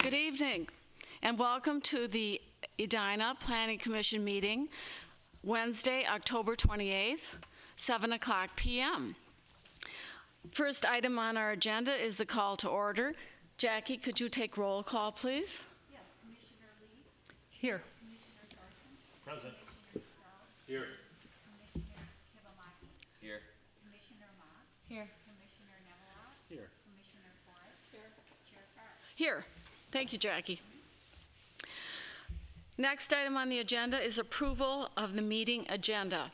Good evening, and welcome to the Edina Planning Commission meeting, Wednesday, October 28th, 7 o'clock p.m. First item on our agenda is the call to order. Jackie, could you take roll call, please? Yes, Commissioner Lee. Here. Commissioner Thorson. Present. Commissioner Strauss. Here. Commissioner Kibamaki. Here. Commissioner Mott. Here. Commissioner Nemelot. Here. Commissioner Forrest. Here. Chair Carr. Here. Thank you, Jackie. Next item on the agenda is approval of the meeting agenda.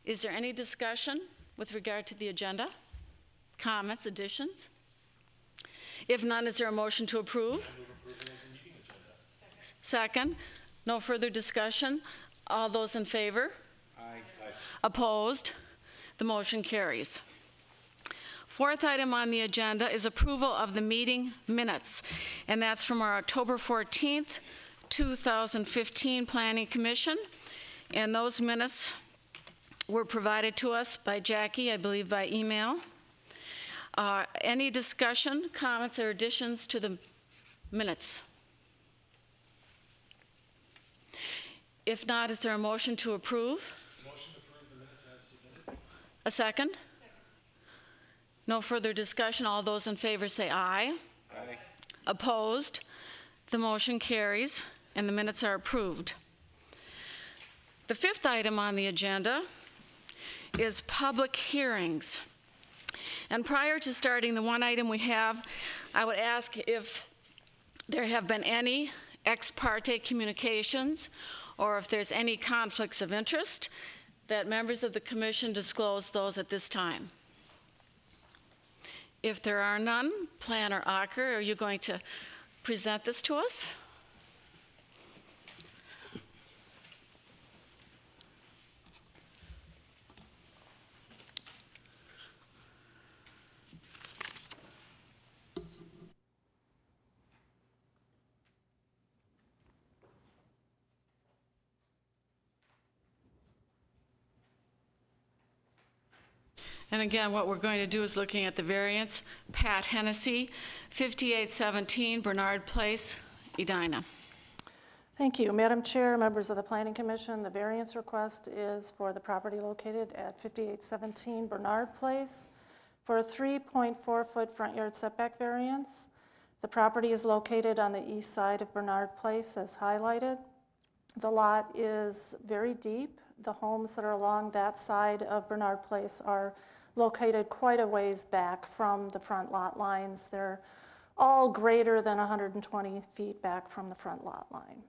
Is there any discussion with regard to the agenda? Comments, additions? If none, is there a motion to approve? Second. No further discussion. All those in favor? Aye. Opposed? The motion carries. Fourth item on the agenda is approval of the meeting minutes, and that's from our October 14th, 2015 Planning Commission, and those minutes were provided to us by Jackie, I believe by email. Any discussion, comments, or additions to the minutes? If not, is there a motion to approve? Motion to approve the minutes as submitted. A second? No further discussion. All those in favor say aye. Aye. Opposed? The motion carries, and the minutes are approved. The fifth item on the agenda is public hearings. And prior to starting the one item we have, I would ask if there have been any ex parte communications or if there's any conflicts of interest, that members of the commission disclose those at this time. If there are none, Planner Acker, are you going to present this to us? And again, what we're going to do is looking at the variance. Pat Hennessy, 5817 Bernard Place, Edina. Thank you. Madam Chair, members of the Planning Commission, the variance request is for the property located at 5817 Bernard Place for a 3.4-foot front yard setback variance. The property is located on the east side of Bernard Place as highlighted. The lot is very deep. The homes that are along that side of Bernard Place are located quite a ways back from the front lot lines. They're all greater than 120 feet back from the front lot line.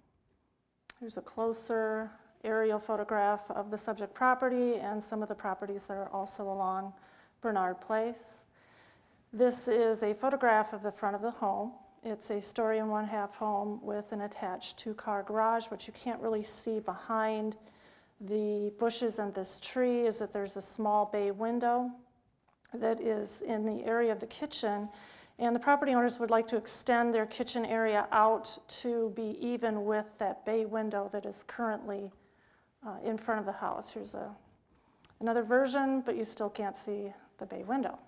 Here's a closer aerial photograph of the subject property and some of the properties that are also along Bernard Place. This is a photograph of the front of the home. It's a story and 1/2 home with an attached 2-car garage. What you can't really see behind the bushes and this tree is that there's a small bay window that is in the area of the kitchen, and the property owners would like to extend their kitchen area out to be even with that bay window that is currently in front of the house. Here's another version, but you still can't see the bay window.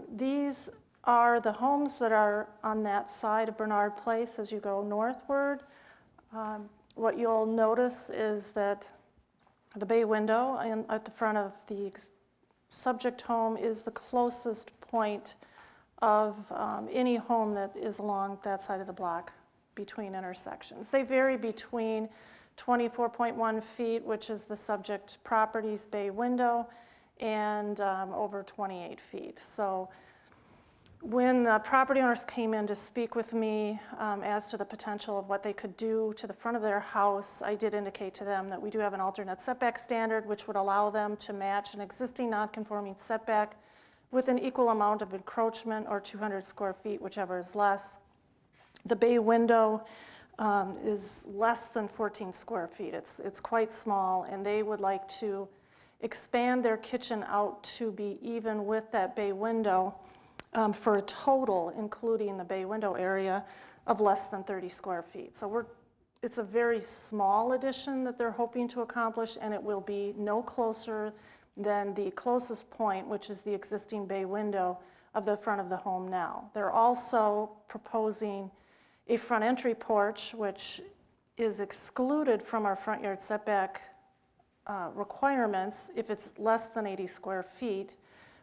These are the homes that are on that side of Bernard Place as you go northward. What you'll notice is that the bay window at the front of the subject home is the closest point of any home that is along that side of the block between intersections. They vary between 24.1 feet, which is the subject property's bay window, and over 28 feet. So when the property owners came in to speak with me as to the potential of what they could do to the front of their house, I did indicate to them that we do have an alternate setback standard which would allow them to match an existing non-conforming setback with an equal amount of encroachment or 200 square feet, whichever is less. The bay window is less than 14 square feet. It's quite small, and they would like to expand their kitchen out to be even with that bay window for a total, including the bay window area, of less than 30 square feet. So it's a very small addition that they're hoping to accomplish, and it will be no closer than the closest point, which is the existing bay window of the front of the home now. They're also proposing a front entry porch, which is excluded from our front yard setback requirements if it's less than 80 square feet,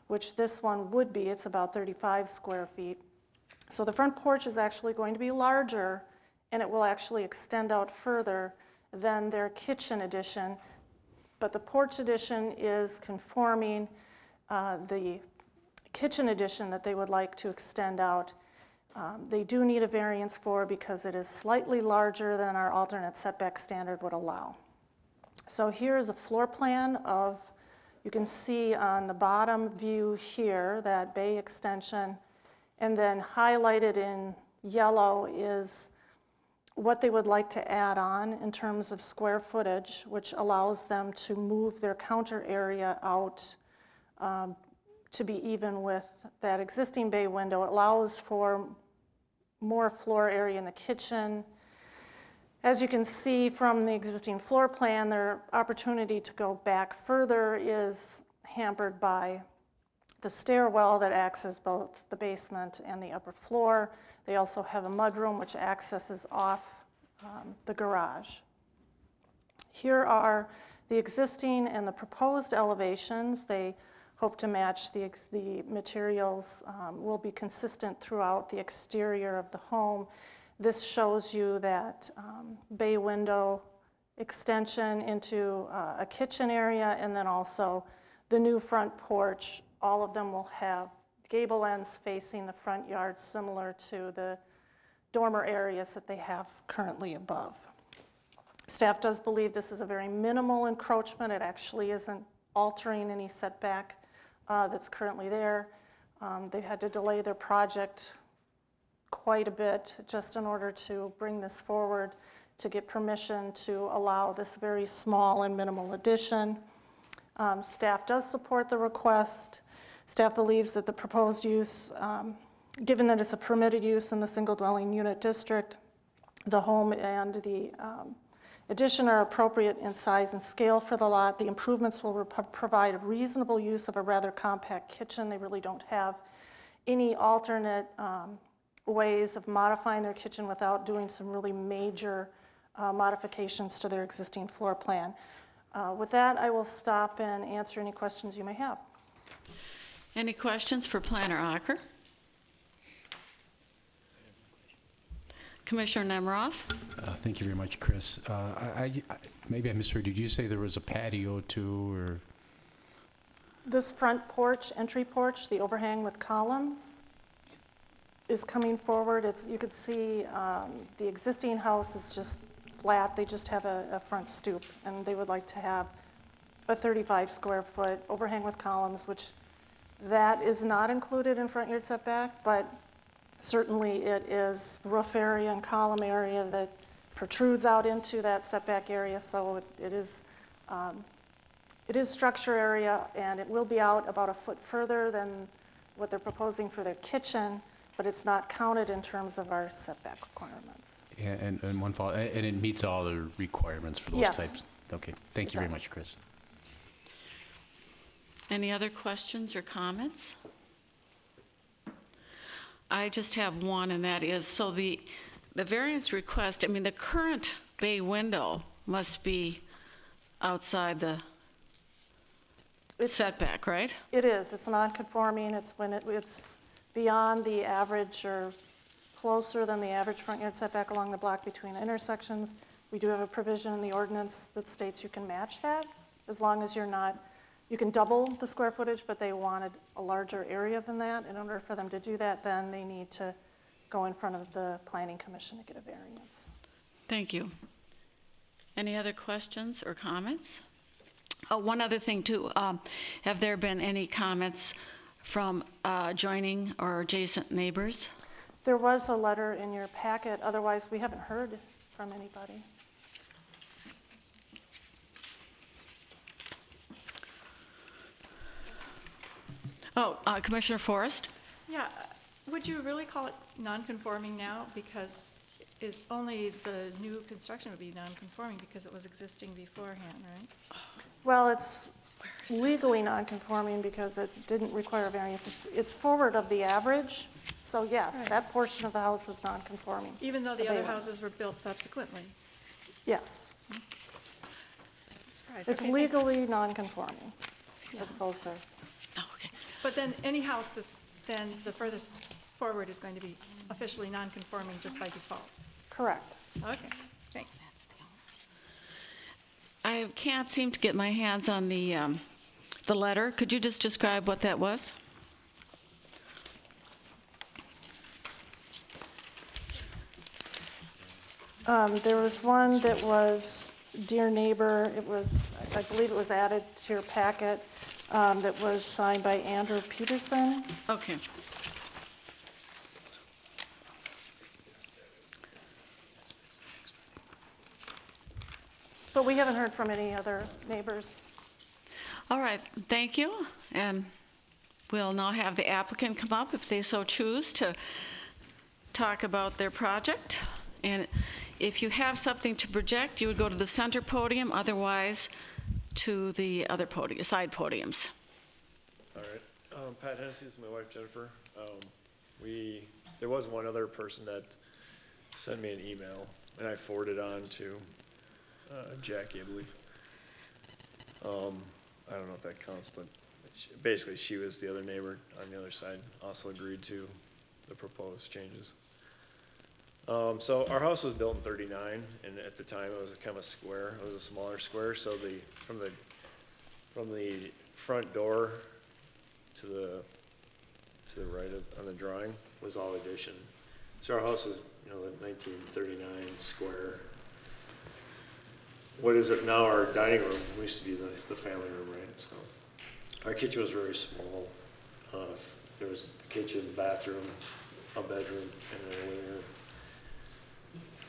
which this one would be. It's about 35 square feet. So the front porch is actually going to be larger, and it will actually extend out further than their kitchen addition. But the porch addition is conforming. The kitchen addition that they would like to extend out, they do need a variance for because it is slightly larger than our alternate setback standard would allow. So here is a floor plan of, you can see on the bottom view here, that bay extension, and then highlighted in yellow is what they would like to add on in terms of square footage, which allows them to move their counter area out to be even with that existing bay window. It allows for more floor area in the kitchen. As you can see from the existing floor plan, their opportunity to go back further is hampered by the stairwell that accesses both the basement and the upper floor. They also have a mudroom which accesses off the garage. Here are the existing and the proposed elevations. They hope to match the materials, will be consistent throughout the exterior of the home. This shows you that bay window extension into a kitchen area, and then also the new front porch. All of them will have gable ends facing the front yard, similar to the dormer areas that they have currently above. Staff does believe this is a very minimal encroachment. It actually isn't altering any setback that's currently there. They've had to delay their project quite a bit just in order to bring this forward to get permission to allow this very small and minimal addition. Staff does support the request. Staff believes that the proposed use, given that it's a permitted use in the single dwelling unit district, the home and the addition are appropriate in size and scale for the lot. The improvements will provide a reasonable use of a rather compact kitchen. They really don't have any alternate ways of modifying their kitchen without doing some really major modifications to their existing floor plan. With that, I will stop and answer any questions you may have. Any questions for Planner Acker? Commissioner Nemiroff? Thank you very much, Chris. Maybe I misheard. Did you say there was a patio too, or? This front porch, entry porch, the overhang with columns, is coming forward. You could see the existing house is just flat. They just have a front stoop, and they would like to have a 35 square foot overhang with columns, which that is not included in front yard setback, but certainly it is roof area and column area that protrudes out into that setback area. So it is structure area, and it will be out about a foot further than what they're proposing for their kitchen, but it's not counted in terms of our setback requirements. And one follow, and it meets all the requirements for those Yes. types? Okay, thank you very does. much, Chris. Any other questions or comments? I just have one, and that is, so the variance request, I mean, the current bay window must be outside the setback, right? It is. It's non-conforming. It's when it's beyond the average or closer than the average front yard setback along the block between intersections. We do have a provision in the ordinance that states you can match that as long as you're not, you can double the square footage, but they wanted a larger area than that. In order for them to do that, then they need to go in front of the Planning Commission to get a variance. Thank you. Any other questions or comments? Oh, one other thing too, have there been any comments from adjoining or adjacent neighbors? There was a letter in your packet. Otherwise, we haven't heard from anybody. Oh, Commissioner Forrest? Yeah, would you really call it non-conforming now? Because it's only the new construction would be non-conforming because it was existing beforehand, right? Well, it's legally non-conforming because it didn't require variance. It's forward of the average, so yes, Right. that portion of the house is non-conforming. Even though The the other bay window. houses were built subsequently. Yes, Surprise. it's Okay, thanks. legally non-conforming as opposed to, Oh, okay. But then any house that's then the furthest forward is going to be officially non-conforming just by default. correct. Okay, thanks. I can't seem to get my hands on the letter. Could you just describe what that was? There was one that was Dear Neighbor, it was, I believe it was added to your packet, that was signed by Andrew Peterson. Okay. But we haven't heard from any other neighbors. All right, thank you. And we'll now have the applicant come up if they so choose to talk about their project. And if you have something to project, you would go to the center podium, otherwise to the other podium, side podiums. All right. Pat Hennessy, this is my wife Jennifer. There was one other person that sent me an email, and I forwarded on to Jackie, I believe. I don't know if that counts, but basically she was the other neighbor on the other side, also agreed to the proposed changes. So our house was built in '39, and at the time it was kind of a square. It was a smaller square, so from the front door to the right on the drawing was all addition. So our house was, the 1939 square. What is it now? Our dining room used to be the family room, right? So our kitchen was very small. There was the kitchen, bathroom, a bedroom, and then a living room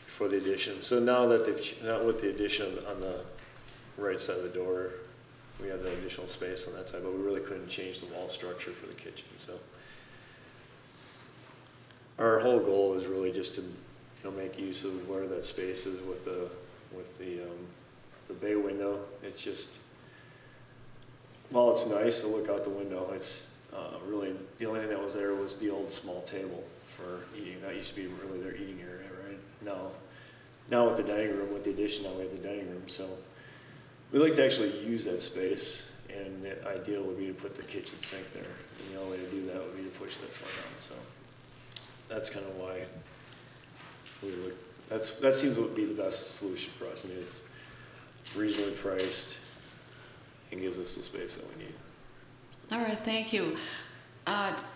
for the addition. So now that now with the addition on the right side of the door, we have the additional space on that side, but we really couldn't change the wall structure for the kitchen. So our whole goal is really just to make use of where that space is with the bay window. It's just, while it's nice to look out the window, it's really the only thing that was there was the old small table for eating. That used to be really their eating area, right? Now with the dining room, with the addition, now we have the dining room. So we like to actually use that space, and the ideal would be to put the kitchen sink there. And the only way to do that would be to push that front out. So that's kind of why we look. That seems to be the best solution for us. I mean, it's reasonably priced and gives us the space that we need. All right, thank you.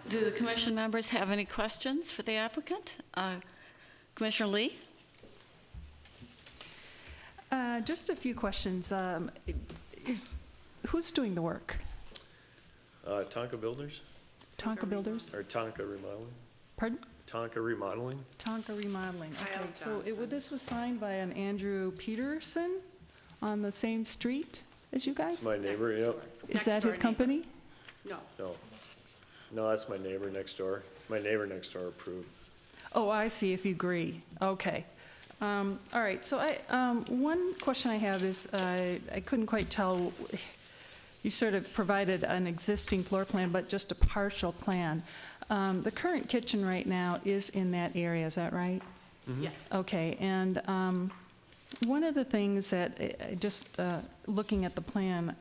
Do the commission members have any questions for the applicant? Commissioner Lee? Just a few questions. Who's doing the work? Tonka Builders, Tonka Builders? or Tonka Remodeling? Pardon? Tonka Remodeling? Tonka Remodeling. Okay, so this was signed by an Andrew Peterson on the same street as you guys? It's my neighbor, yep. Is that his company? No, that's my neighbor next door. My neighbor next door approved. Oh, I see, if you agree. Okay. All right, so one question I have is, I couldn't quite tell, you sort of provided an existing floor plan, but just a partial plan. The current kitchen right now is in that area, is that right? Mm-hmm. Yes. Okay, and one of the things that, just looking at the plan,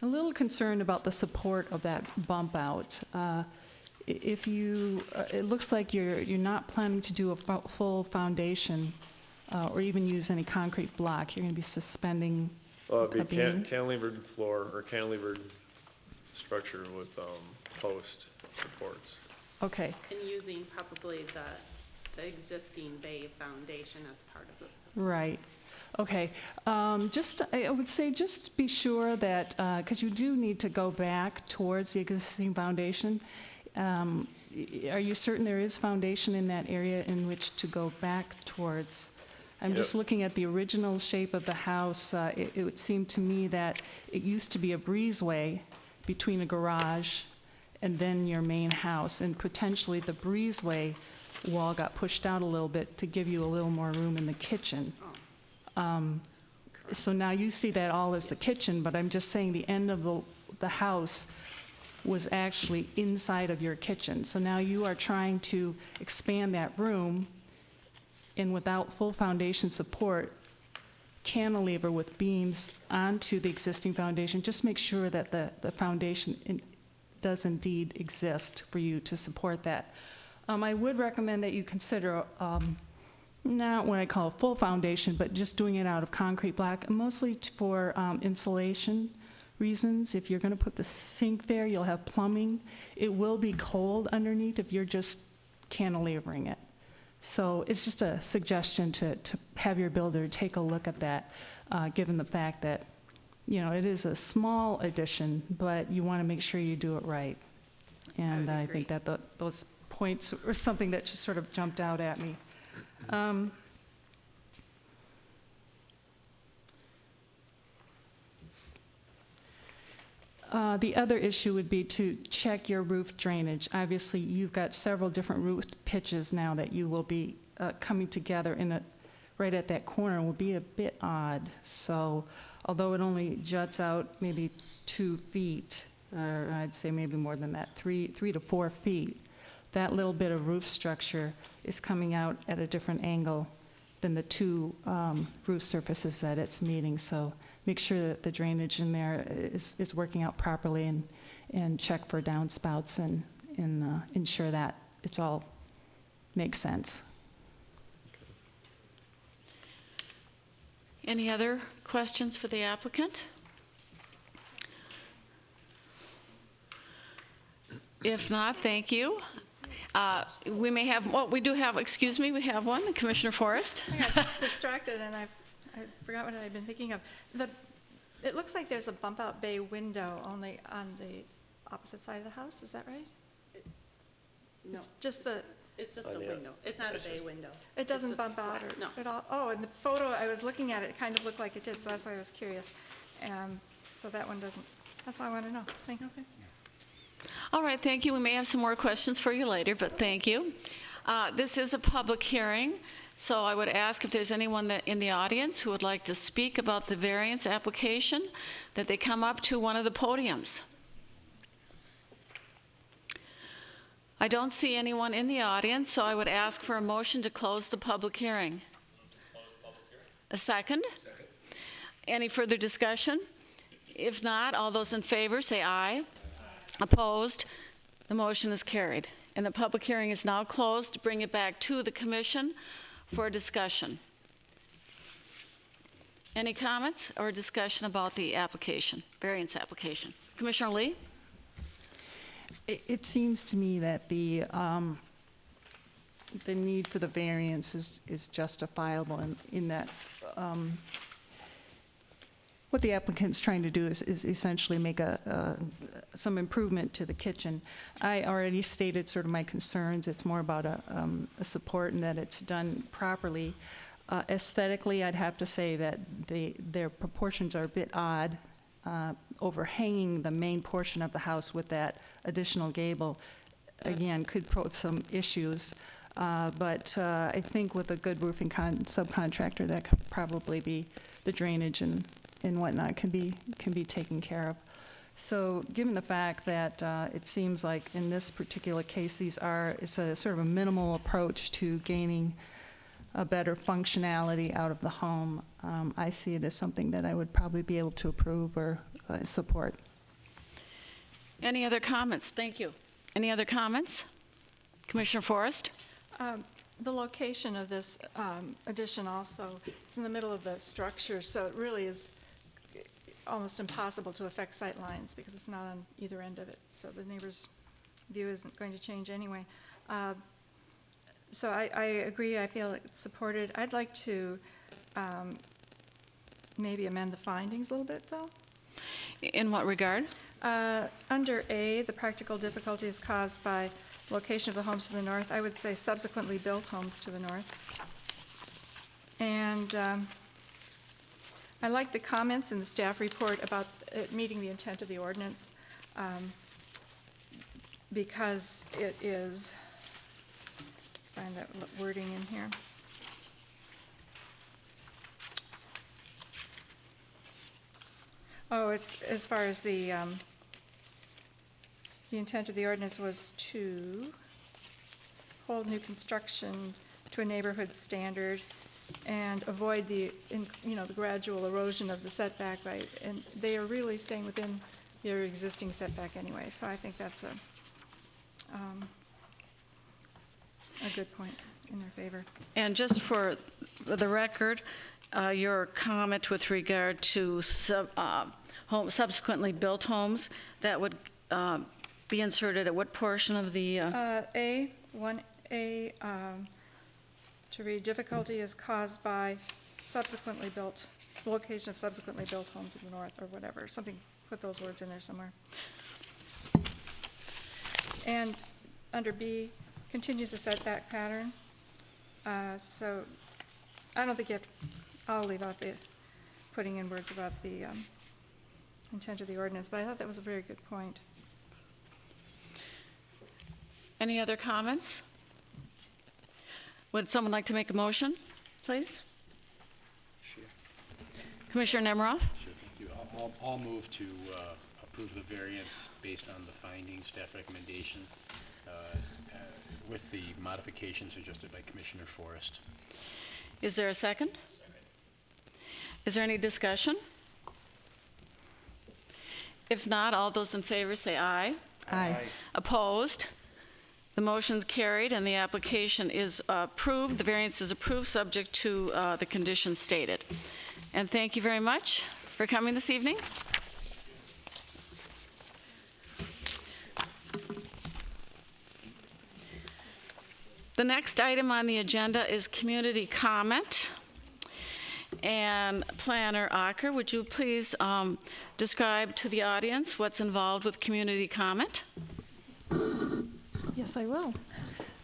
a little concerned about the support of that bump out. If you, it looks like you're not planning to do a full foundation or even use any concrete block. You're going to be suspending Well, a it'd be beam. cantilevered floor or cantilevered structure with post supports. Okay, And using probably the existing bay foundation as part of this. right. Okay. I would say just be sure that, because you do need to go back towards the existing foundation. Are you certain there is foundation in that area in which to go back towards? I'm just Yep. looking at the original shape of the house. It would seem to me that it used to be a breezeway between a garage and then your main house, and potentially the breezeway wall got pushed out a little bit to give you a little more room in the kitchen. So now you see that all as the kitchen, but I'm just saying the end of the house was actually inside of your kitchen. So now you are trying to expand that room, and without full foundation support, cantilever with beams onto the existing foundation. Just make sure that the foundation does indeed exist for you to support that. I would recommend that you consider not what I call a full foundation, but just doing it out of concrete block, mostly for insulation reasons. If you're going to put the sink there, you'll have plumbing. It will be cold underneath if you're just cantilevering it. So it's just a suggestion to have your builder take a look at that, given the fact that, you know, it is a small addition, but you want to make sure you do it right. And I think that those points were something that just sort of jumped out at me. The other issue would be to check your roof drainage. Obviously, you've got several different roof pitches now that you will be coming together right at that corner will be a bit odd. So although it only juts out maybe 2 feet, or I'd say maybe more than that, 3 to 4 feet, that little bit of roof structure is coming out at a different angle than the 2 roof surfaces that it's meeting. So make sure that the drainage in there is working out properly, and check for downspouts and ensure that it's all makes sense. Any other questions for the applicant? If not, thank you. We may have, well, we do have, excuse me, we have one, Commissioner Forrest. I got distracted and I forgot what I'd been thinking of. It looks like there's a bump-out bay window only on the opposite side of the house, is that right? No, It's just the, it's just a window. It's not a bay window. it doesn't It's just bump out flat. No. at all? Oh, in the photo I was looking at, it kind of looked like it did, so that's why I was curious. So that one doesn't, that's all I want to know. Thanks. All right, thank you. We may have some more questions for you later, but thank you. This is a public hearing, so I would ask if there's anyone in the audience who would like to speak about the variance application, that they come up to one of the podiums. I don't see anyone in the audience, so I would ask for a motion to close the public hearing. A second? Second. Any further discussion? If not, all those in favor say aye. Opposed? The motion is carried. And the public hearing is now closed. Bring it back to the commission for a discussion. Any comments or discussion about the application, variance application? Commissioner Lee? It seems to me that the need for the variance is justifiable in that what the applicant's trying to do is essentially make some improvement to the kitchen. I already stated sort of my concerns. It's more about a support and that it's done properly. Aesthetically, I'd have to say that their proportions are a bit odd. Overhanging the main portion of the house with that additional gable, again, could pose some issues. But I think with a good roofing subcontractor, that could probably be the drainage and whatnot can be taken care of. So given the fact that it seems like in this particular case, it's a sort of a minimal approach to gaining a better functionality out of the home, I see it as something that I would probably be able to approve or support. Any other comments? Thank you. Any other comments? Commissioner Forrest? The location of this addition also, it's in the middle of the structure, so it really is almost impossible to affect sight lines because it's not on either end of it. So the neighbor's view isn't going to change anyway. So I agree. I feel it's supported. I'd like to maybe amend the findings a little bit, though. In what regard? Under A, the practical difficulty is caused by location of the homes to the north. I would say subsequently built homes to the north. And I like the comments in the staff report about it meeting the intent of the ordinance because it is, find that wording in here. Oh, it's, as far as the intent of the ordinance was to hold new construction to a neighborhood standard and avoid the gradual erosion of the setback, right? And they are really staying within their existing setback anyway, so I think that's a good point in their favor. And just for the record, your comment with regard to subsequently built homes, that would be inserted at what portion of the? A1A, to read, difficulty is caused by subsequently built, the location of subsequently built homes in the north, or whatever, something, put those words in there somewhere. And under B, continues the setback pattern. So I don't think you have to, I'll leave out the putting in words about the intent of the ordinance, but I thought that was a very good point. Any other comments? Would someone like to make a motion, please? Sure. Commissioner Nemiroff? Sure, thank you. I'll move to approve the variance based on the findings, staff recommendation, with the modifications suggested by Commissioner Forrest. Is there a second? Is there any discussion? If not, all those in favor say aye. Aye. Opposed? The motion's carried and the application is approved. The variance is approved, subject to the conditions stated. And thank you very much for coming this evening. The next item on the agenda is community comment. And Planner Acker, would you please describe to the audience what's involved with community comment? Yes, I will.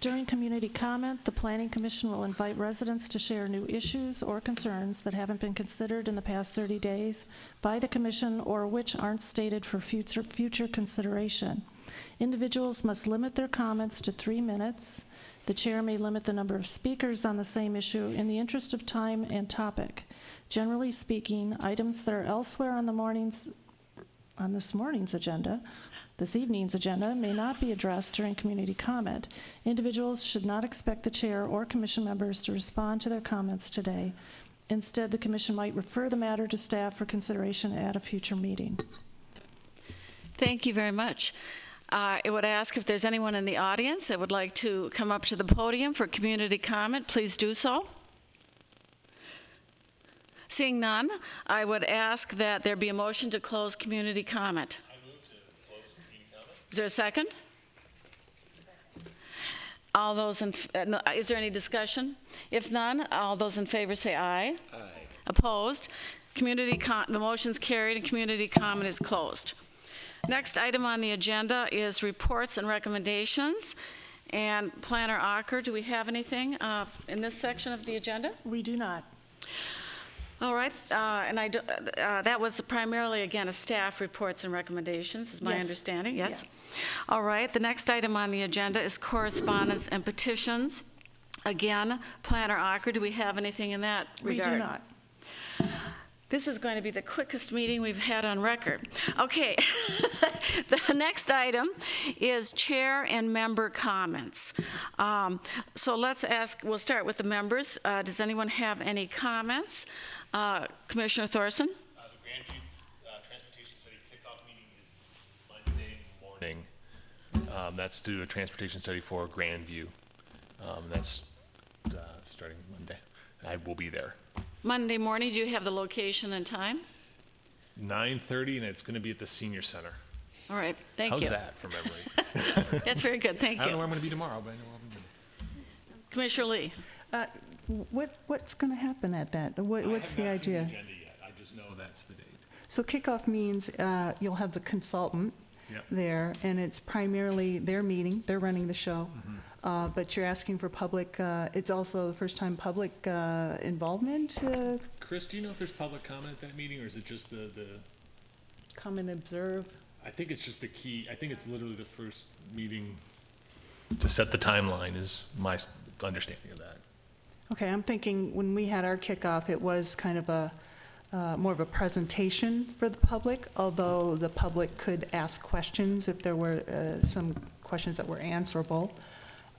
During community comment, the Planning Commission will invite residents to share new issues or concerns that haven't been considered in the past 30 days by the Commission or which aren't stated for future consideration. Individuals must limit their comments to 3 minutes. The chair may limit the number of speakers on the same issue in the interest of time and topic. Generally speaking, items that are elsewhere on this evening's agenda may not be addressed during community comment. Individuals should not expect the chair or commission members to respond to their comments today. Instead, the commission might refer the matter to staff for consideration at a future meeting. Thank you very much. I would ask if there's anyone in the audience that would like to come up to the podium for community comment, please do so. Seeing none, I would ask that there be a motion to close community comment. Is there a second? All those in, is there any discussion? If none, all those in favor say aye. Aye. Opposed? The motion's carried and community comment is closed. Next item on the agenda is reports and recommendations. And Planner Acker, do we have anything in this section of the agenda? We do not. All right, and that was primarily, again, a staff reports and recommendations, is my understanding, yes? Yes. All right, the next item on the agenda is correspondence and petitions. Again, Planner Acker, do we have anything in that regard? We do not. This is going to be the quickest meeting we've had on record. Okay, the next item is chair and member comments. So let's we'll start with the members. Does anyone have any comments? Commissioner Thorson? The Grandview Transportation Study kickoff meeting is Monday morning. That's due to a transportation study for Grandview. That's starting Monday. I will be there. Monday morning, do you have the location and time? 9:30, and it's going to be at the Senior Center. All right, thank you. How's that for memory? That's very good, thank I don't know you. where I'm going to be tomorrow, but I know I'll be there. Commissioner Lee? What's going to happen at that? What's the idea? I have not seen the agenda yet. I just know that's the date. So kickoff means you'll have the consultant Yep. there, and it's primarily their meeting, they're running the show, but you're asking for public, it's also the first time public involvement, Chris, do you know if there's public comment at that meeting, or is it just the come and observe? I think it's just the key. I think it's literally the first meeting to set the timeline is my understanding of that. Okay, I'm thinking when we had our kickoff, it was kind of a more of a presentation for the public, although the public could ask questions if there were some questions that were answerable.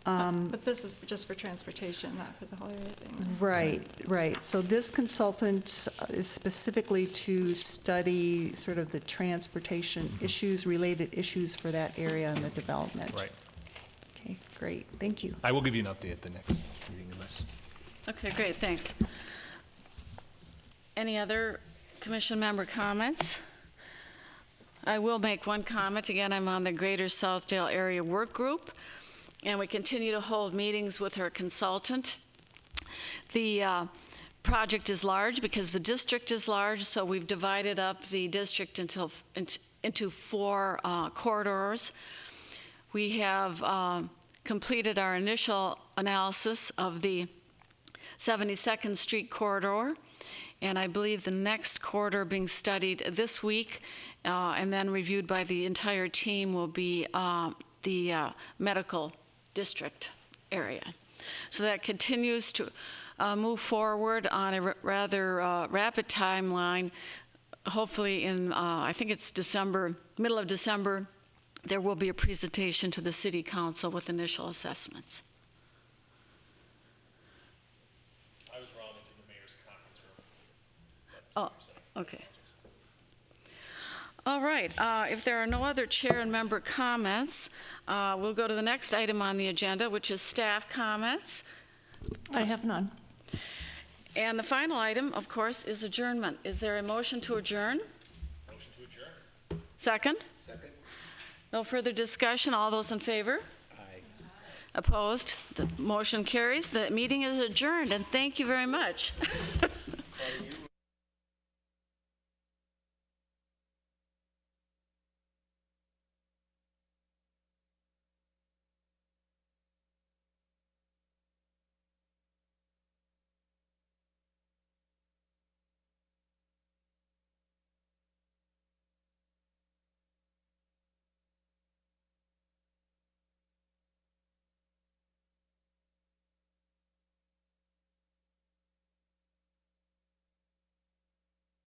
But this is just for transportation, not for the whole area thing. Right, right. So this consultant is specifically to study sort of the transportation issues, related issues for that area and the development. Right. Okay, great, thank you. I will give you an update at the next meeting unless. Okay, great, thanks. Any other commission member comments? I will make one comment. Again, I'm on the Greater Southdale Area Work Group, and we continue to hold meetings with our consultant. The project is large because the district is large, so we've divided up the district into 4 corridors. We have completed our initial analysis of the 72nd Street corridor, and I believe the next corridor being studied this week and then reviewed by the entire team will be the medical district area. So that continues to move forward on a rather rapid timeline. Hopefully in, I think it's December, middle of December, there will be a presentation to the City Council with initial assessments. I was wrong, it's in the mayor's conference room. Oh, okay. All right, if there are no other chair and member comments, we'll go to the next item on the agenda, which is staff comments. I have none. And the final item, of course, is adjournment. Is there a motion to adjourn? Motion to adjourn. Second? Second. No further discussion. All those in favor? Aye. Opposed? The motion carries. The meeting is adjourned, and thank you very much.